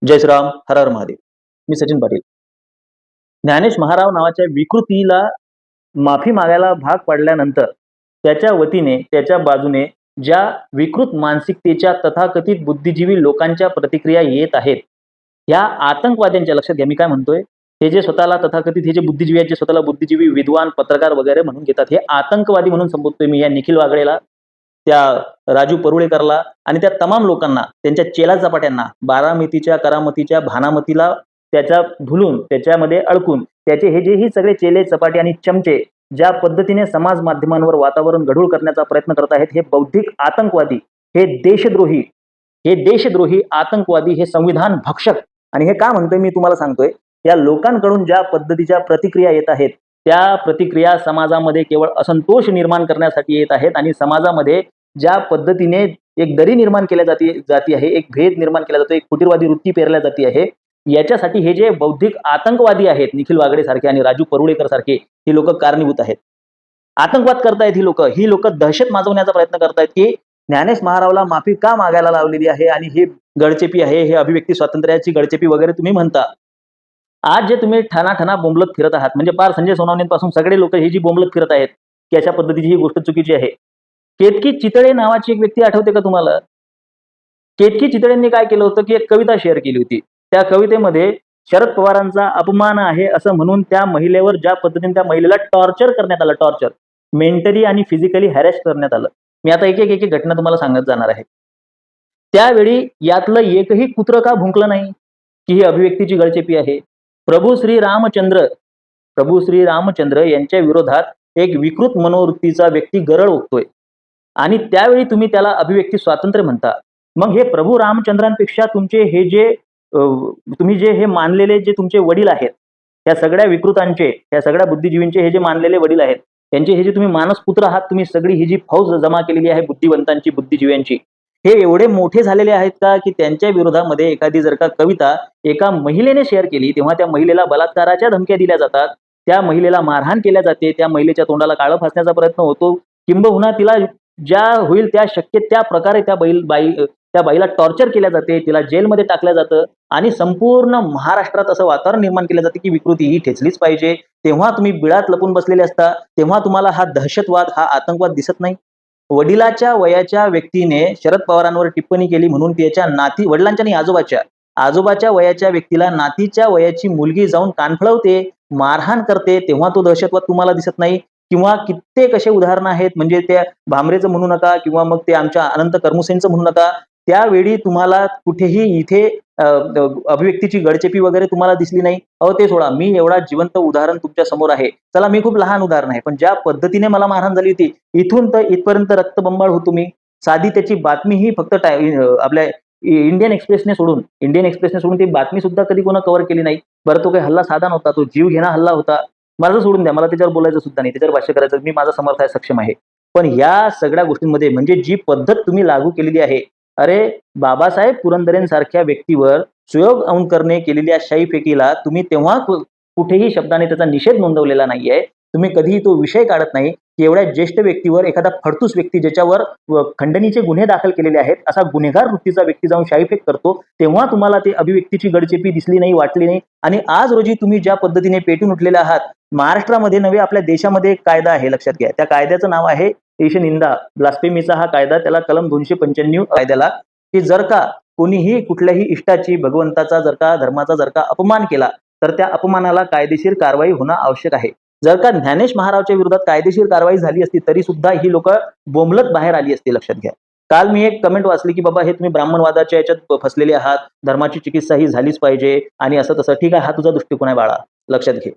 जय श्रीराम, हर हर महादेव. मी सचिन पाटील. ज्ञानेश महाराव नावाच्या विकृतीला माफी मागायला भाग पडल्यानंतर त्याच्या वतीने, त्याच्या बाजूने ज्या विकृत मानसिकतेच्या तथाकथित बुद्धिजीवी लोकांच्या प्रतिक्रिया येत आहेत, ह्या आतंकवाद्यांच्या, लक्षात घ्या मी काय म्हणतोय, हे जे स्वतःला तथाकथित हे जे बुद्धिजीवी आहेत, जे स्वतःला बुद्धिजीवी, विद्वान, पत्रकार वगैरे म्हणून घेतात, हे आतंकवादी म्हणून संबोधतोय मी या निखिल वागळेला, त्या राजू परुळेकरला आणि त्या तमाम लोकांना, त्यांच्या चेलाचपाट्यांना, बारामतीच्या, करामतीच्या, भानामतीला त्याच्या भुलून, त्याच्यामध्ये अडकून, त्याचे हे जे ही सगळे चेले चपाटे आणि चमचे ज्या पद्धतीने समाज माध्यमांवर वातावरण गढूळ करण्याचा प्रयत्न करत आहेत, हे बौद्धिक आतंकवादी, हे देशद्रोही, आतंकवादी, हे संविधान भक्षक. आणि हे का म्हणतोय मी तुम्हाला सांगतोय, या लोकांकडून ज्या पद्धतीच्या प्रतिक्रिया येत आहेत, त्या प्रतिक्रिया समाजामध्ये केवळ असंतोष निर्माण करण्यासाठी येत आहेत आणि समाजामध्ये ज्या पद्धतीने एक दरी निर्माण केल्या जाती आहे, एक भेद निर्माण केला जातो, एक फुटीरवादी वृत्ती पेरल्या जाती आहे, याच्यासाठी हे जे बौद्धिक आतंकवादी आहेत, निखिल वागडे सारखे आणि राजू परुळेकर सारखे, ही लोक कारणीभूत आहेत. आतंकवाद करतायत ही लोक दहशत माजवण्याचा प्रयत्न करतायत की ज्ञानेश महारावला माफी का मागायला लावलेली आहे आणि ही गडचेपी आहे, हे अभिव्यक्ती स्वातंत्र्याची गडचेपी वगैरे तुम्ही म्हणता. आज जे तुम्ही ठाणा बोंबलत फिरत आहात, म्हणजे पार संजय सोनावणेंपासून सगळे लोक ही जी बोंबलत फिरत आहेत की अशा पद्धतीची ही गोष्ट चुकीची आहे. केतकी चितळे नावाची एक व्यक्ती आठवते का तुम्हाला? केतकी चितळेंनी काय केलं होतं की एक कविता शेअर केली होती. त्या कवितेमध्ये शरद पवारांचा अपमान आहे असं म्हणून त्या महिलेवर ज्या पद्धतीने त्या महिलेला टॉर्चर करण्यात आलं, टॉर्चर मेंटली आणि फिजिकली हॅरेस करण्यात आलं. मी आता एक एक घटना तुम्हाला सांगत जाणार आहे. त्यावेळी यातलं एकही कुत्र का भुंकलं नाही की ही अभिव्यक्तीची गळचेपी आहे. प्रभू श्री रामचंद्र यांच्या विरोधात एक विकृत मनोवृत्तीचा व्यक्ती गरळ ओकतोय आणि त्यावेळी तुम्ही त्याला अभिव्यक्ती स्वातंत्र्य म्हणता. मग हे प्रभू रामचंद्रांपेक्षा तुमचे हे जे तुम्ही जे हे मानलेले जे तुमचे वडील आहेत, या सगळ्या विकृतांचे, या सगळ्या बुद्धिजीवींचे हे जे मानलेले वडील आहेत, त्यांचे हे जे तुम्ही मानसपुत्र आहात, तुम्ही सगळी ही जी फौज जमा केलेली आहे बुद्धिवंतांची, बुद्धिजीव्यांची, हे एवढे मोठे झालेले आहेत का की त्यांच्या विरोधामध्ये एखादी जर का कविता एका महिलेने शेअर केली, तेव्हा त्या महिलेला बलात्काराच्या धमक्या दिल्या जातात, त्या महिलेला मारहाण केल्या जाते, त्या महिलेच्या तोंडाला काळं फासण्याचा प्रयत्न होतो, किंबहुना तिला ज्या होईल त्या शक्य त्या प्रकारे त्या बाईला टॉर्चर केल्या जाते, तिला जेलमध्ये टाकल्या जातं आणि संपूर्ण महाराष्ट्रात असं वातावरण निर्माण केलं जातं की विकृती ही ठेचलीच पाहिजे. तेव्हा तुम्ही बिळात लपून बसलेले असता, तेव्हा तुम्हाला हा दहशतवाद, हा आतंकवाद दिसत नाही. वडिलाच्या वयाच्या व्यक्तीने शरद पवारांवर टिप्पणी केली म्हणून त्याच्या वडिलांच्या आणि आजोबाच्या वयाच्या व्यक्तीला नातीच्या वयाची मुलगी जाऊन कानफळवते, मारहाण करते, तेव्हा तो दहशतवाद तुम्हाला दिसत नाही. किंवा कित्येक असे उदाहरणं आहेत, म्हणजे त्या भामरेचं म्हणू नका किंवा मग ते आमच्या अनंत कर्मुसेंचं म्हणू नका, त्यावेळी तुम्हाला कुठेही इथे अभिव्यक्तीची गडचेपी वगैरे तुम्हाला दिसली नाही. ते सोडा, मी एवढा जिवंत उदाहरण तुमच्या समोर आहे. चला, मी खूप लहान उदाहरण आहे, पण ज्या पद्धतीने मला मारहाण झाली होती, इथून तर इथपर्यंत रक्तबंबाळ होतो मी. साधी त्याची बातमी ही फक्त आपल्या इंडियन एक्सप्रेसने सोडून ती बातमी सुद्धा कधी कोणा कव्हर केली नाही. बरं, तो काही हल्ला साधा नव्हता, तो जीव घेणा हल्ला होता. मला सोडून द्या, मला त्याच्यावर बोलायचं सुद्धा नाही, त्याच्यावर भाष्य करायचं, मी माझा समर्थ आहे, सक्षम आहे. पण या सगळ्या गोष्टींमध्ये म्हणजे जी पद्धत तुम्ही लागू केलेली आहे, अरे बाबासाहेब पुरंदरेंसारख्या व्यक्तीवर सुयोग अंकरने केलेल्या शाईफेकीला तुम्ही तेव्हा कुठेही शब्दाने त्याचा निषेध नोंदवलेला नाहीये. तुम्ही कधीही तो विषय काढत नाही की एवढ्या ज्येष्ठ व्यक्तीवर एखादा फडतूस व्यक्ती ज्याच्यावर खंडणीचे गुन्हे दाखल केलेले आहेत, असा गुन्हेगार वृत्तीचा व्यक्ती जाऊन शाईफेक करतो, तेव्हा तुम्हाला ते अभिव्यक्तीची गडचेपी दिसली नाही, वाटली नाही. आणि आज रोजी तुम्ही ज्या पद्धतीने पेटून उठलेले आहात, महाराष्ट्रामध्ये नव्हे आपल्या देशामध्ये एक कायदा आहे, लक्षात घ्या. त्या कायद्याचं नाव आहे निंदा, ब्लास्फेमीचा हा कायदा, त्याला कलम 295 कायद्याला, की जर का कोणीही कुठल्याही इष्टाची, भगवंताचा जर का, धर्माचा जर का अपमान केला, तर त्या अपमानाला कायदेशीर कारवाई होणं आवश्यक आहे. जर का ज्ञानेश महारावच्या विरोधात कायदेशीर कारवाई झाली असती तरी सुद्धा ही लोक बोंबलत बाहेर आली असती, लक्षात घ्या. काल मी एक कमेंट वाचली की बाबा हे तुम्ही ब्राह्मणवादाच्या याच्यात फसलेले आहात, धर्माची चिकित्सा ही झालीच पाहिजे आणि असं तसं. ठीक आहे, हा तुझा दृष्टिकोन आहे बाळा, लक्षात घे.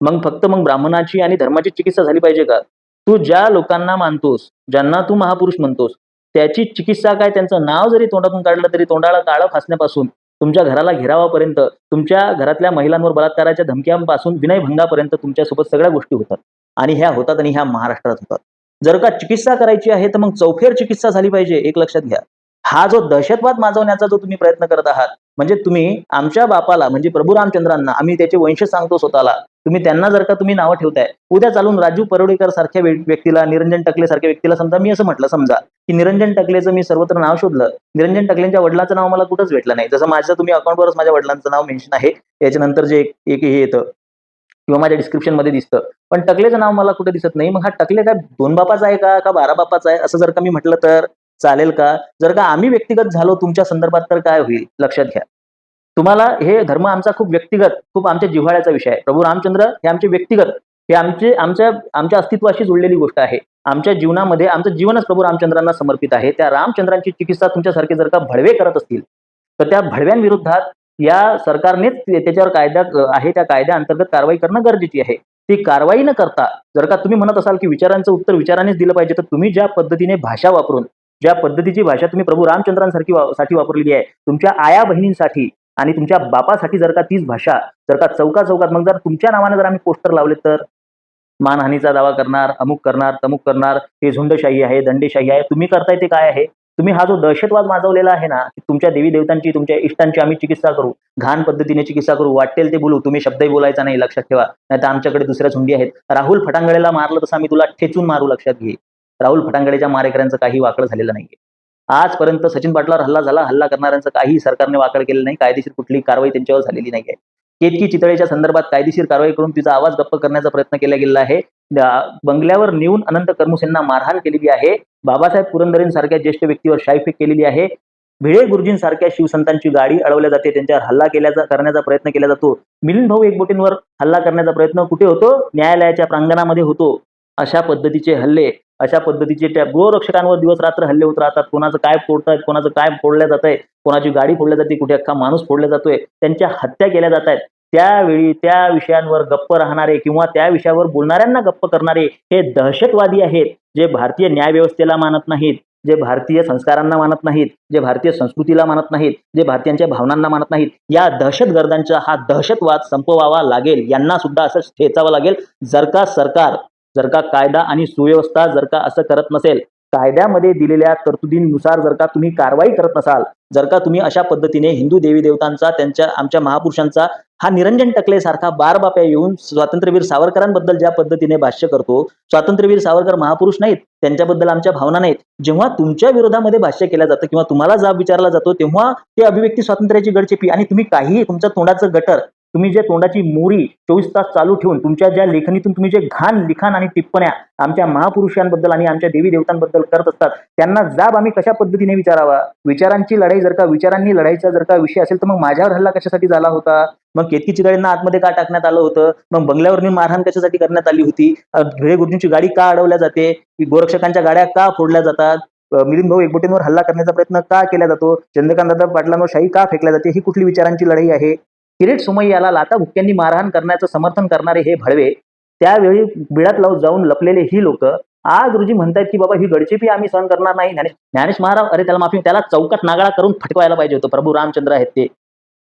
मग फक्त ब्राह्मणाची आणि धर्माची चिकित्सा झाली पाहिजे का? तू ज्या लोकांना मानतोस, ज्यांना तू महापुरुष म्हणतोस, त्याची चिकित्सा काय, त्यांचं नाव जरी तोंडातून काढलं तरी तोंडाला काळं फासण्यापासून, तुमच्या घराला घेरावापर्यंत, तुमच्या घरातल्या महिलांवर बलात्काराच्या धमक्यांपासून विनयभंगापर्यंत तुमच्यासोबत सगळ्या गोष्टी होतात आणि ह्या होतात आणि ह्या महाराष्ट्रात होतात. जर का चिकित्सा करायची आहे तर मग चौफेर चिकित्सा झाली पाहिजे, एक लक्षात घ्या. हा जो दहशतवाद माजवण्याचा जो तुम्ही प्रयत्न करत आहात, म्हणजे तुम्ही आमच्या बापाला, म्हणजे प्रभू रामचंद्रांना, आम्ही त्याचे वंश सांगतो स्वतःला, तुम्ही त्यांना जर का तुम्ही नावं ठेवताय, उद्या चालून राजू परोडेकर सारख्या व्यक्तीला, निरंजन टकले सारख्या व्यक्तीला समजा मी असं म्हटलं समजा की निरंजन टकलेचं मी सर्वत्र नाव शोधलं, निरंजन टकलेंच्या वडिलांचं नाव मला कुठंच भेटलं नाही. जसं माझं तुम्ही अकाउंटवरच माझ्या वडिलांचं नाव मेन्शन आहे, याच्यानंतर जे एक हे येतं किंवा माझ्या डिस्क्रिप्शनमध्ये दिसतं, पण टकलेचं नाव मला कुठे दिसत नाही. मग हा टकले काय 2 बापाचा आहे का 12 बापाचा आहे, असं जर का मी म्हटलं तर चालेल का? जर का आम्ही व्यक्तिगत झालो तुमच्या संदर्भात तर काय होईल लक्षात घ्या. तुम्हाला हे धर्म आमचा खूप व्यक्तिगत, खूप आमच्या जिव्हाळ्याचा विषय आहे. प्रभू रामचंद्र हे आमचे व्यक्तिगत, हे आमच्या अस्तित्वाशी जुळलेली गोष्ट आहे. आमच्या जीवनामध्ये आमचं जीवनच प्रभू रामचंद्रांना समर्पित आहे. त्या रामचंद्रांची चिकित्सा तुमच्यासारखे जर का भडवे करत असतील, तर त्या भडव्यांविरोधात या सरकारनेच त्याच्यावर कायदा आहे, त्या कायद्याअंतर्गत कारवाई करणं गरजेची आहे. ती कारवाई न करता जर का तुम्ही म्हणत असाल की विचारांचं उत्तर विचारानेच दिलं पाहिजे, तर तुम्ही ज्या पद्धतीने भाषा वापरून, ज्या पद्धतीची भाषा तुम्ही प्रभू रामचंद्रांसारखी साठी वापरलेली आहे, तुमच्या आया बहिणींसाठी आणि तुमच्या बापासाठी जर का तीच भाषा जर का चौकात मग जर तुमच्या नावाने जर आम्ही पोस्टर लावले तर मानहानीचा दावा करणार, अमुक करणार, तमुक करणार, हे झुंडशाही आहे, दंडेशाही आहे. तुम्ही करताय ते काय आहे? तुम्ही हा जो दहशतवाद माजवलेला आहे ना, की तुमच्या देवी देवतांची, तुमच्या इष्टांची आम्ही चिकित्सा करू, घाण पद्धतीने चिकित्सा करू, वाटेल ते बोलू, तुम्ही शब्दही बोलायचा नाही, लक्षात ठेवा. नाहीतर आमच्याकडे दुसऱ्या झुंडी आहेत. राहुल फटांगळेला मारलं तसं आम्ही तुला ठेचून मारू, लक्षात घे. राहुल फटांगळेच्या मारेकऱ्यांचं काही वाकड झालेलं नाहीये. आजपर्यंत सचिन पाटलावर हल्ला झाला, हल्ला करणाऱ्यांचं काही सरकारने वाकड केलं नाही, कायदेशीर कुठलीही कारवाई त्यांच्यावर झालेली नाहीये. केतकी चितळेच्या संदर्भात कायदेशीर कारवाई करून तिचा आवाज गप्प करण्याचा प्रयत्न केला गेलेला आहे. बंगल्यावर नेऊन अनंत कर्मुसेंना मारहाण केलेली आहे. बाबासाहेब पुरंदरेंसारख्या ज्येष्ठ व्यक्तीवर शाईफेक केलेली आहे. भिडे गुरुजींसारख्या शिवसंतांची गाडी अडवल्या जाते, त्यांच्यावर हल्ला करण्याचा प्रयत्न केला जातो. मिलिंद भाऊ एकबोटेंवर हल्ला करण्याचा प्रयत्न कुठे होतो? न्यायालयाच्या प्रांगणामध्ये होतो. अशा पद्धतीचे हल्ले, अशा पद्धतीचे त्या गोरक्षकांवर दिवस रात्र हल्ले होत राहतात. कोणाचं काय फोडतायत, कोणाचं काय फोडलं जातंय, कोणाची गाडी फोडल्या जाते, कुठे अख्खा माणूस फोडला जातोय, त्यांच्या हत्या केल्या जात आहेत. त्यावेळी त्या विषयांवर गप्प राहणारे किंवा त्या विषयावर बोलणाऱ्यांना गप्प करणारे हे दहशतवादी आहेत, जे भारतीय न्यायव्यवस्थेला मानत नाहीत, जे भारतीय संस्कारांना मानत नाहीत, जे भारतीय संस्कृतीला मानत नाहीत, जे भारतीयांच्या भावनांना मानत नाहीत. या दहशतगर्दांचा हा दहशतवाद संपवावा लागेल. यांना सुद्धा असं ठेचावं लागेल. जर का कायदा आणि सुव्यवस्था जर का असं करत नसेल, कायद्यामध्ये दिलेल्या तरतुदींनुसार जर का तुम्ही कारवाई करत नसाल, जर का तुम्ही अशा पद्धतीने हिंदू देवी देवतांचा, त्यांच्या आमच्या महापुरुषांचा, हा निरंजन टकले सारखा बारबाप्या येऊन स्वातंत्र्यवीर सावरकरांबद्दल ज्या पद्धतीने भाष्य करतो, स्वातंत्र्यवीर सावरकर महापुरुष नाहीत, त्यांच्याबद्दल आमच्या भावना नाहीत. जेव्हा तुमच्या विरोधामध्ये भाष्य केलं जातं किंवा तुम्हाला जाब विचारला जातो, तेव्हा ते अभिव्यक्ती स्वातंत्र्याची गडचेपी आणि तुम्ही काहीही तुमच्या तोंडाचं गटर, तुम्ही जे तोंडाची मोरी 24 तास चालू ठेवून तुमच्या ज्या लेखणीतून तुम्ही जे घाण लिखाण आणि टिप्पण्या आमच्या महापुरुषांबद्दल आणि आमच्या देवी देवतांबद्दल करत असतात, त्यांना जाब आम्ही कशा पद्धतीने विचारावा? विचारांची लढाई जर का विचारांनी लढाईचा जर का विषय असेल, तर मग माझ्यावर हल्ला कशासाठी झाला होता? मग केतकी चितळेंना आतमध्ये का टाकण्यात आलं होतं? मग बंगल्यावर नेऊन मारहाण कशासाठी करण्यात आली होती? भिडे गुरुजींची गाडी का अडवल्या जाते? गोरक्षकांच्या गाड्या का फोडल्या जातात? मिलिंद भाऊ एकबोटेंवर हल्ला करण्याचा प्रयत्न का केला जातो? चंद्रकांत दादा पाटलांवर शाही का फेकल्या जाते? ही कुठली विचारांची लढाई आहे? किरीट सोमय्याला लाथा बुक्क्यांनी मारहाण करण्याचं समर्थन करणारे हे भडवे, त्यावेळी बिळात जाऊन लपलेले ही लोक आज रोजी म्हणतायत की बाबा ही गडचेपी आम्ही सहन करणार नाही. ज्ञानेश महाराज, अरे त्याला माफी, त्याला चौकात नागाळा करून फटकवायला पाहिजे होतं. प्रभू रामचंद्र आहेत ते,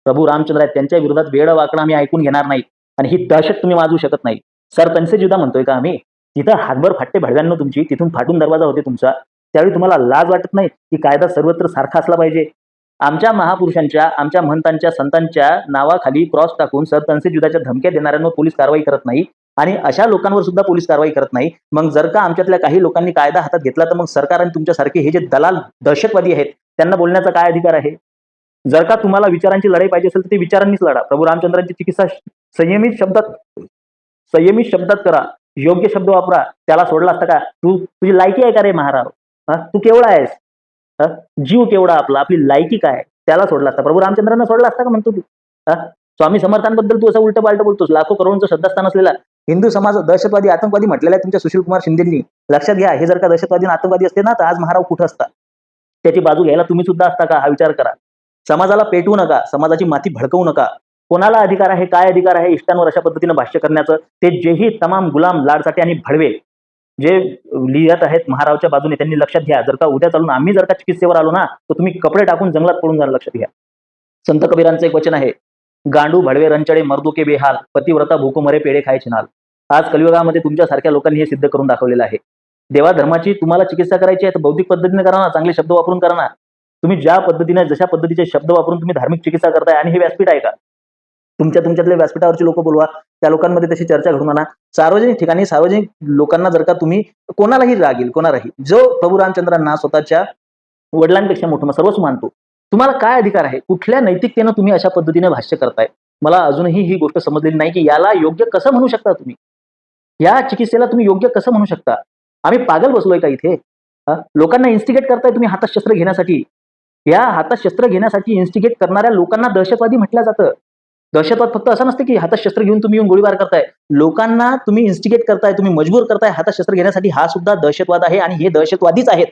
प्रभू रामचंद्र आहेत, त्यांच्या विरोधात वेळ वाकडं आम्ही ऐकून घेणार नाही. आणि ही दहशत तुम्ही वाजवू शकत नाही. सर तनसे जुदा म्हणतोय का आम्ही? तिथं हातभर फाटते भडव्यांनो तुमची, तिथून फाटून दरवाजा होते तुमचा. त्यावेळी तुम्हाला लाज वाटत नाही की कायदा सर्वत्र सारखा असला पाहिजे? आमच्या महापुरुषांच्या, आमच्या महंतांच्या, संतांच्या नावाखाली क्रॉस टाकून सर तनसे जुदाच्या धमक्या देणाऱ्यांवर पोलीस कारवाई करत नाही आणि अशा लोकांवर सुद्धा पोलीस कारवाई करत नाही. मग जर का आमच्यातल्या काही लोकांनी कायदा हातात घेतला, तर मग सरकार आणि तुमच्यासारखे हे जे दलाल दहशतवादी आहेत त्यांना बोलण्याचा काय अधिकार आहे? जर का तुम्हाला विचारांची लढाई पाहिजे असेल तर ती विचारांनीच लढा. प्रभू रामचंद्रांची चिकित्सा संयमित शब्दात करा, योग्य शब्द वापरा. त्याला सोडला असता का? तुझी लायकी आहे का रे महाराज? तू केवढा आहेस? जीव केवढा आपला, आपली लायकी काय? त्याला सोडला असता. प्रभू रामचंद्रांना सोडला असता का म्हणतो तू? स्वामी समर्थांबद्दल तू असं उलट पालट बोलतोस. लाखो करोडचं श्रद्धास्थान असलेला हिंदू समाज दहशतवादी, आतंकवादी म्हटलेला आहे तुमच्या सुशील कुमार शिंदेंनी. लक्षात घ्या, हे जर का दहशतवादी आणि आतंकवादी असते ना, तर आज महाराव कुठं असता? त्याची बाजू घ्यायला तुम्ही सुद्धा असता का? हा विचार करा. समाजाला पेटवू नका, समाजाची माती भडकवू नका. कोणाला अधिकार आहे, काय अधिकार आहे इष्टांवर अशा पद्धतीनं भाष्य करण्याचं? ते जेही तमाम गुलाम, लाडसाटे आणि भडवे जे लिहित आहेत महारावच्या बाजूने, त्यांनी लक्षात घ्या, जर का उद्या चालून आम्ही जर का चिकित्सेवर आलो ना, तर तुम्ही कपडे टाकून जंगलात पळून जाणं. लक्षात घ्या. संत कबीरांचं एक वचन आहे, गांडू भडवे रंचडे मर्दुके बेहाल, पतिव्रता भूकुमरे पेढे खाय छिनाल. आज कलियुगामध्ये तुमच्यासारख्या लोकांनी हे सिद्ध करून दाखवलेलं आहे. देवा धर्माची तुम्हाला चिकित्सा करायची आहे तर बौद्धिक पद्धतीने करा ना, चांगले शब्द वापरून करा ना. तुम्ही ज्या पद्धतीने, जशा पद्धतीचे शब्द वापरून तुम्ही धार्मिक चिकित्सा करताय, आणि हे व्यासपीठ आहे का? तुमच्यातल्या व्यासपीठावरची लोक बोलवा, त्या लोकांमध्ये तशी चर्चा घडून आणा. सार्वजनिक ठिकाणी सार्वजनिक लोकांना जर का तुम्ही कोणालाही रागील कोणालाही जो प्रभू रामचंद्रांना स्वतःच्या वडिलांपेक्षा मोठं सर्वस्व मानतो, तुम्हाला काय अधिकार आहे? कुठल्या नैतिकतेनं तुम्ही अशा पद्धतीने भाष्य करताय? मला अजूनही ही गोष्ट समजलेली नाही की याला योग्य कसं म्हणू शकता तुम्ही? या चिकित्सेला तुम्ही योग्य कसं म्हणू शकता? आम्ही पागल बसलोय का इथे? लोकांना इन्स्टिगेट करताय तुम्ही हातात शस्त्र घेण्यासाठी. या हातात शस्त्र घेण्यासाठी इन्स्टिगेट करणाऱ्या लोकांना दहशतवादी म्हटलं जातं. दहशतवाद फक्त असं नसतं की हातात शस्त्र घेऊन तुम्ही येऊन गोळीबार करताय. लोकांना तुम्ही इन्स्टिगेट करताय, तुम्ही मजबूर करताय हातात शस्त्र घेण्यासाठी. हा सुद्धा दहशतवाद आहे आणि हे दहशतवादीच आहेत.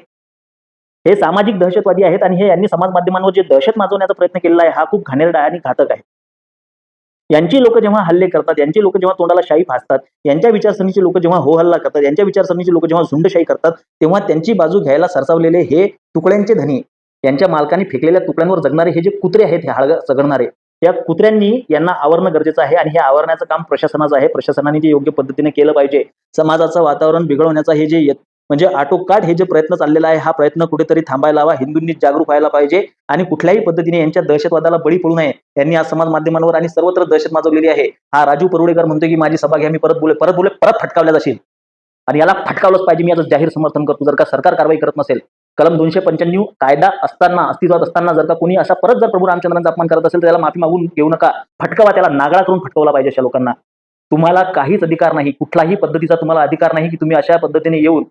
हे सामाजिक दहशतवादी आहेत आणि हे यांनी समाज माध्यमांवर जे दहशत माजवण्याचा प्रयत्न केलेला आहे हा खूप घाणेरडा आणि घातक आहे. यांची लोक जेव्हा हल्ले करतात, यांची लोक जेव्हा तोंडाला शाई फासतात, यांच्या विचारसरणीचे लोक जेव्हा हो हल्ला करतात, यांच्या विचारसरणीचे लोक जेव्हा झुंडशाही करतात, तेव्हा त्यांची बाजू घ्यायला सरसावलेले हे तुकड्यांचे धनी, यांच्या मालकांनी फेकलेल्या तुकड्यांवर जगणारे हे जे कुत्रे आहेत, हे हाडं चघळणारे, त्या कुत्र्यांनी यांना आवरणं गरजेचं आहे आणि हे आवरण्याचं काम प्रशासनाचं आहे. प्रशासनाने जे योग्य पद्धतीने केलं पाहिजे. समाजाचं वातावरण बिघडवण्याचा हे जे म्हणजे आटोकाट हे जे प्रयत्न चाललेला आहे, हा प्रयत्न कुठेतरी थांबायला हवा. हिंदूंनी जागरूक व्हायला पाहिजे आणि कुठल्याही पद्धतीने यांच्या दहशतवादाला बळी पडू नये. यांनी आज समाज माध्यमांवर आणि सर्वत्र दहशत माजवलेली आहे. हा राजू परुडेकर म्हणतोय की माझी सभा घ्या, मी परत फटकावल्या जाशील आणि याला फटकावलंच पाहिजे. मी याचं जाहीर समर्थन करतो. जर का सरकार कारवाई करत नसेल, कलम 295 कायदा असताना, अस्तित्वात असताना जर का कोणी असा परत जर प्रभू रामचंद्रांचा अपमान करत असेल तर त्याला माफी मागून घेऊ नका. फटकावा, त्याला नागळा करून फटकवला पाहिजे अशा लोकांना. तुम्हाला काहीच अधिकार नाही, कुठलाही पद्धतीचा तुम्हाला अधिकार नाही की तुम्ही अशा पद्धतीने येऊन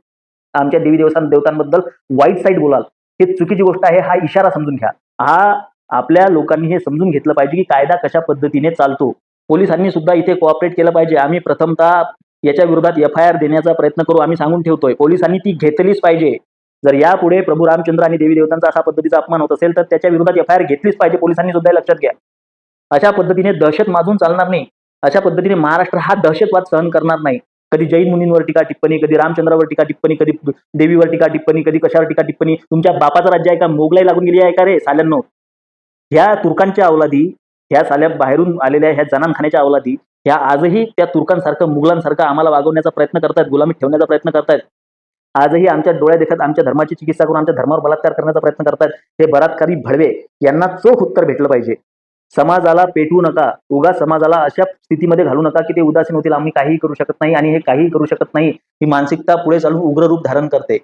आमच्या देवी देवतांबद्दल वाईट साईड बोलाल. हे चुकीची गोष्ट आहे. हा इशारा समजून घ्या. हा आपल्या लोकांनी हे समजून घेतलं पाहिजे की कायदा कशा पद्धतीने चालतो. पोलिसांनी सुद्धा इथे कोऑपरेट केलं पाहिजे. आम्ही प्रथमतः याच्या विरोधात FIR देण्याचा प्रयत्न करू. आम्ही सांगून ठेवतोय, पोलिसांनी ती घेतलीच पाहिजे. जर यापुढे प्रभू रामचंद्र आणि देवी देवतांचा अशा पद्धतीचा अपमान होत असेल तर त्याच्या विरोधात FIR घेतलीच पाहिजे. पोलिसांनी सुद्धा लक्षात घ्या. अशा पद्धतीने दहशत माजून चालणार नाही. अशा पद्धतीने महाराष्ट्र हा दहशतवाद सहन करणार नाही. कधी जैन मुनींवर टीका टिप्पणी, कधी रामचंद्रावर टीका टिप्पणी, कधी देवीवर टीका टिप्पणी, कधी कशावर टीका टिप्पणी. तुमच्या बापाचं राज्य आहे का? मोगलाई लागून गेली आहे का रे साल्यांनो? ह्या तुर्कांच्या अवलादी, ह्या साल्या बाहेरून आलेल्या ह्या जनानखान्याच्या अवलादी, ह्या आजही त्या तुर्कांसारखं मुघलांसारखं आम्हाला वागवण्याचा प्रयत्न करतायत, गुलामीत ठेवण्याचा प्रयत्न करतायत. आजही आमच्या डोळ्या देखत आमच्या धर्माची चिकित्सा करून आमच्या धर्मावर बलात्कार करण्याचा प्रयत्न करतायत. हे बलात्कारी भडवे यांना चोख उत्तर भेटलं पाहिजे. समाजाला पेटवू नका. उगा समाजाला अशा स्थितीमध्ये घालू नका की ते उदासीन होतील. आम्ही काहीही करू शकत नाही आणि हे काहीही करू शकत नाही ही मानसिकता पुढे चालून उग्र रूप धारण करते.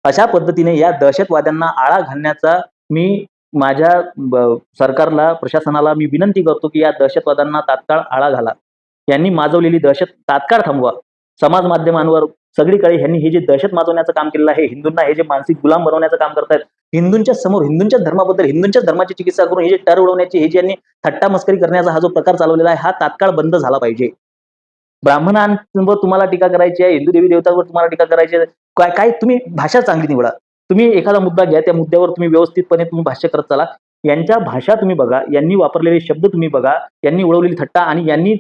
अशा पद्धतीने या दहशतवाद्यांना आळा घालण्याचा मी माझ्या सरकारला, प्रशासनाला मी विनंती करतो की या दहशतवाद्यांना तात्काळ आळा घाला. यांनी माजवलेली दहशत तात्काळ थांबवा. समाज माध्यमांवर सगळीकडे यांनी हे जे दहशत माजवण्याचं काम केलेलं आहे, हिंदूंना हे जे मानसिक गुलाम बनवण्याचं काम करतायत, हिंदूंच्या समोर हिंदूंच्या धर्माबद्दल, हिंदूंच्या धर्माची चिकित्सा करून हे जे टर उडवण्याची, हे जे यांनी थट्टा मस्करी करण्याचा हा जो प्रकार चालवलेला आहे, हा तात्काळ बंद झाला पाहिजे. ब्राह्मणांवर तुम्हाला टीका करायची आहे, हिंदू देवी देवतांवर तुम्हाला टीका करायची आहे, काय तुम्ही भाषा चांगली निवडा. तुम्ही एखादा मुद्दा घ्या, त्या मुद्द्यावर तुम्ही व्यवस्थितपणे तुम्ही भाष्य करत चला. यांच्या भाषा तुम्ही बघा, यांनी वापरलेले शब्द तुम्ही बघा, यांनी उडवलेली थट्टा आणि यांनी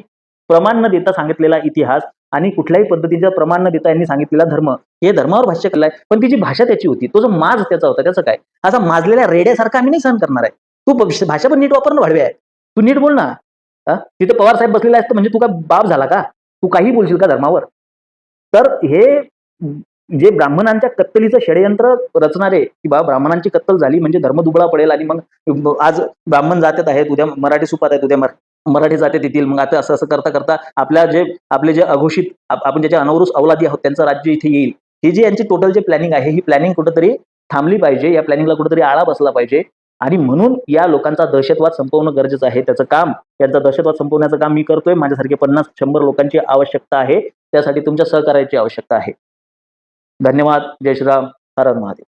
प्रमाण न देता सांगितलेला इतिहास आणि कुठल्याही पद्धतीचा प्रमाण न देता यांनी सांगितलेला धर्म, हे धर्मावर भाष्य केलंय. पण ती जी भाषा त्याची होती, तो जो माज त्याचा होता, त्याचं काय? असा माजलेल्या रेड्यासारखा आम्ही नाही सहन करणार आहे. तू भाषा पण नीट वापरणं भडवे आहे. तू नीट बोल ना. तिथे पवार साहेब बसलेला असतं म्हणजे तू का बाप झाला का? तू काही बोलशील का धर्मावर? तर हे जे ब्राह्मणांच्या कत्तलीचं षडयंत्र रचणारे की बा ब्राह्मणांची कत्तल झाली म्हणजे धर्म दुबळा पडेल आणि मग आज ब्राह्मण जात्यात आहेत, उद्या मराठी सुपात आहेत, उद्या मराठी जात्यात येतील. मग आता असं करता करता आपले जे अघोषित आपण ज्याच्या अनवरूस अवलादी आहोत त्यांचं राज्य इथे येईल. ही जी यांची टोटल जे प्लॅनिंग आहे, ही प्लॅनिंग कुठेतरी थांबली पाहिजे. या प्लॅनिंगला कुठेतरी आळा बसला पाहिजे आणि म्हणून या लोकांचा दहशतवाद संपवणं गरजेचं आहे. त्याचं काम, यांचा दहशतवाद संपवण्याचं काम मी करतोय. माझ्यासारखे 50-100 लोकांची आवश्यकता आहे. त्यासाठी तुमच्या सहकार्याची आवश्यकता आहे. धन्यवाद. जय श्रीराम. हर हर महादेव.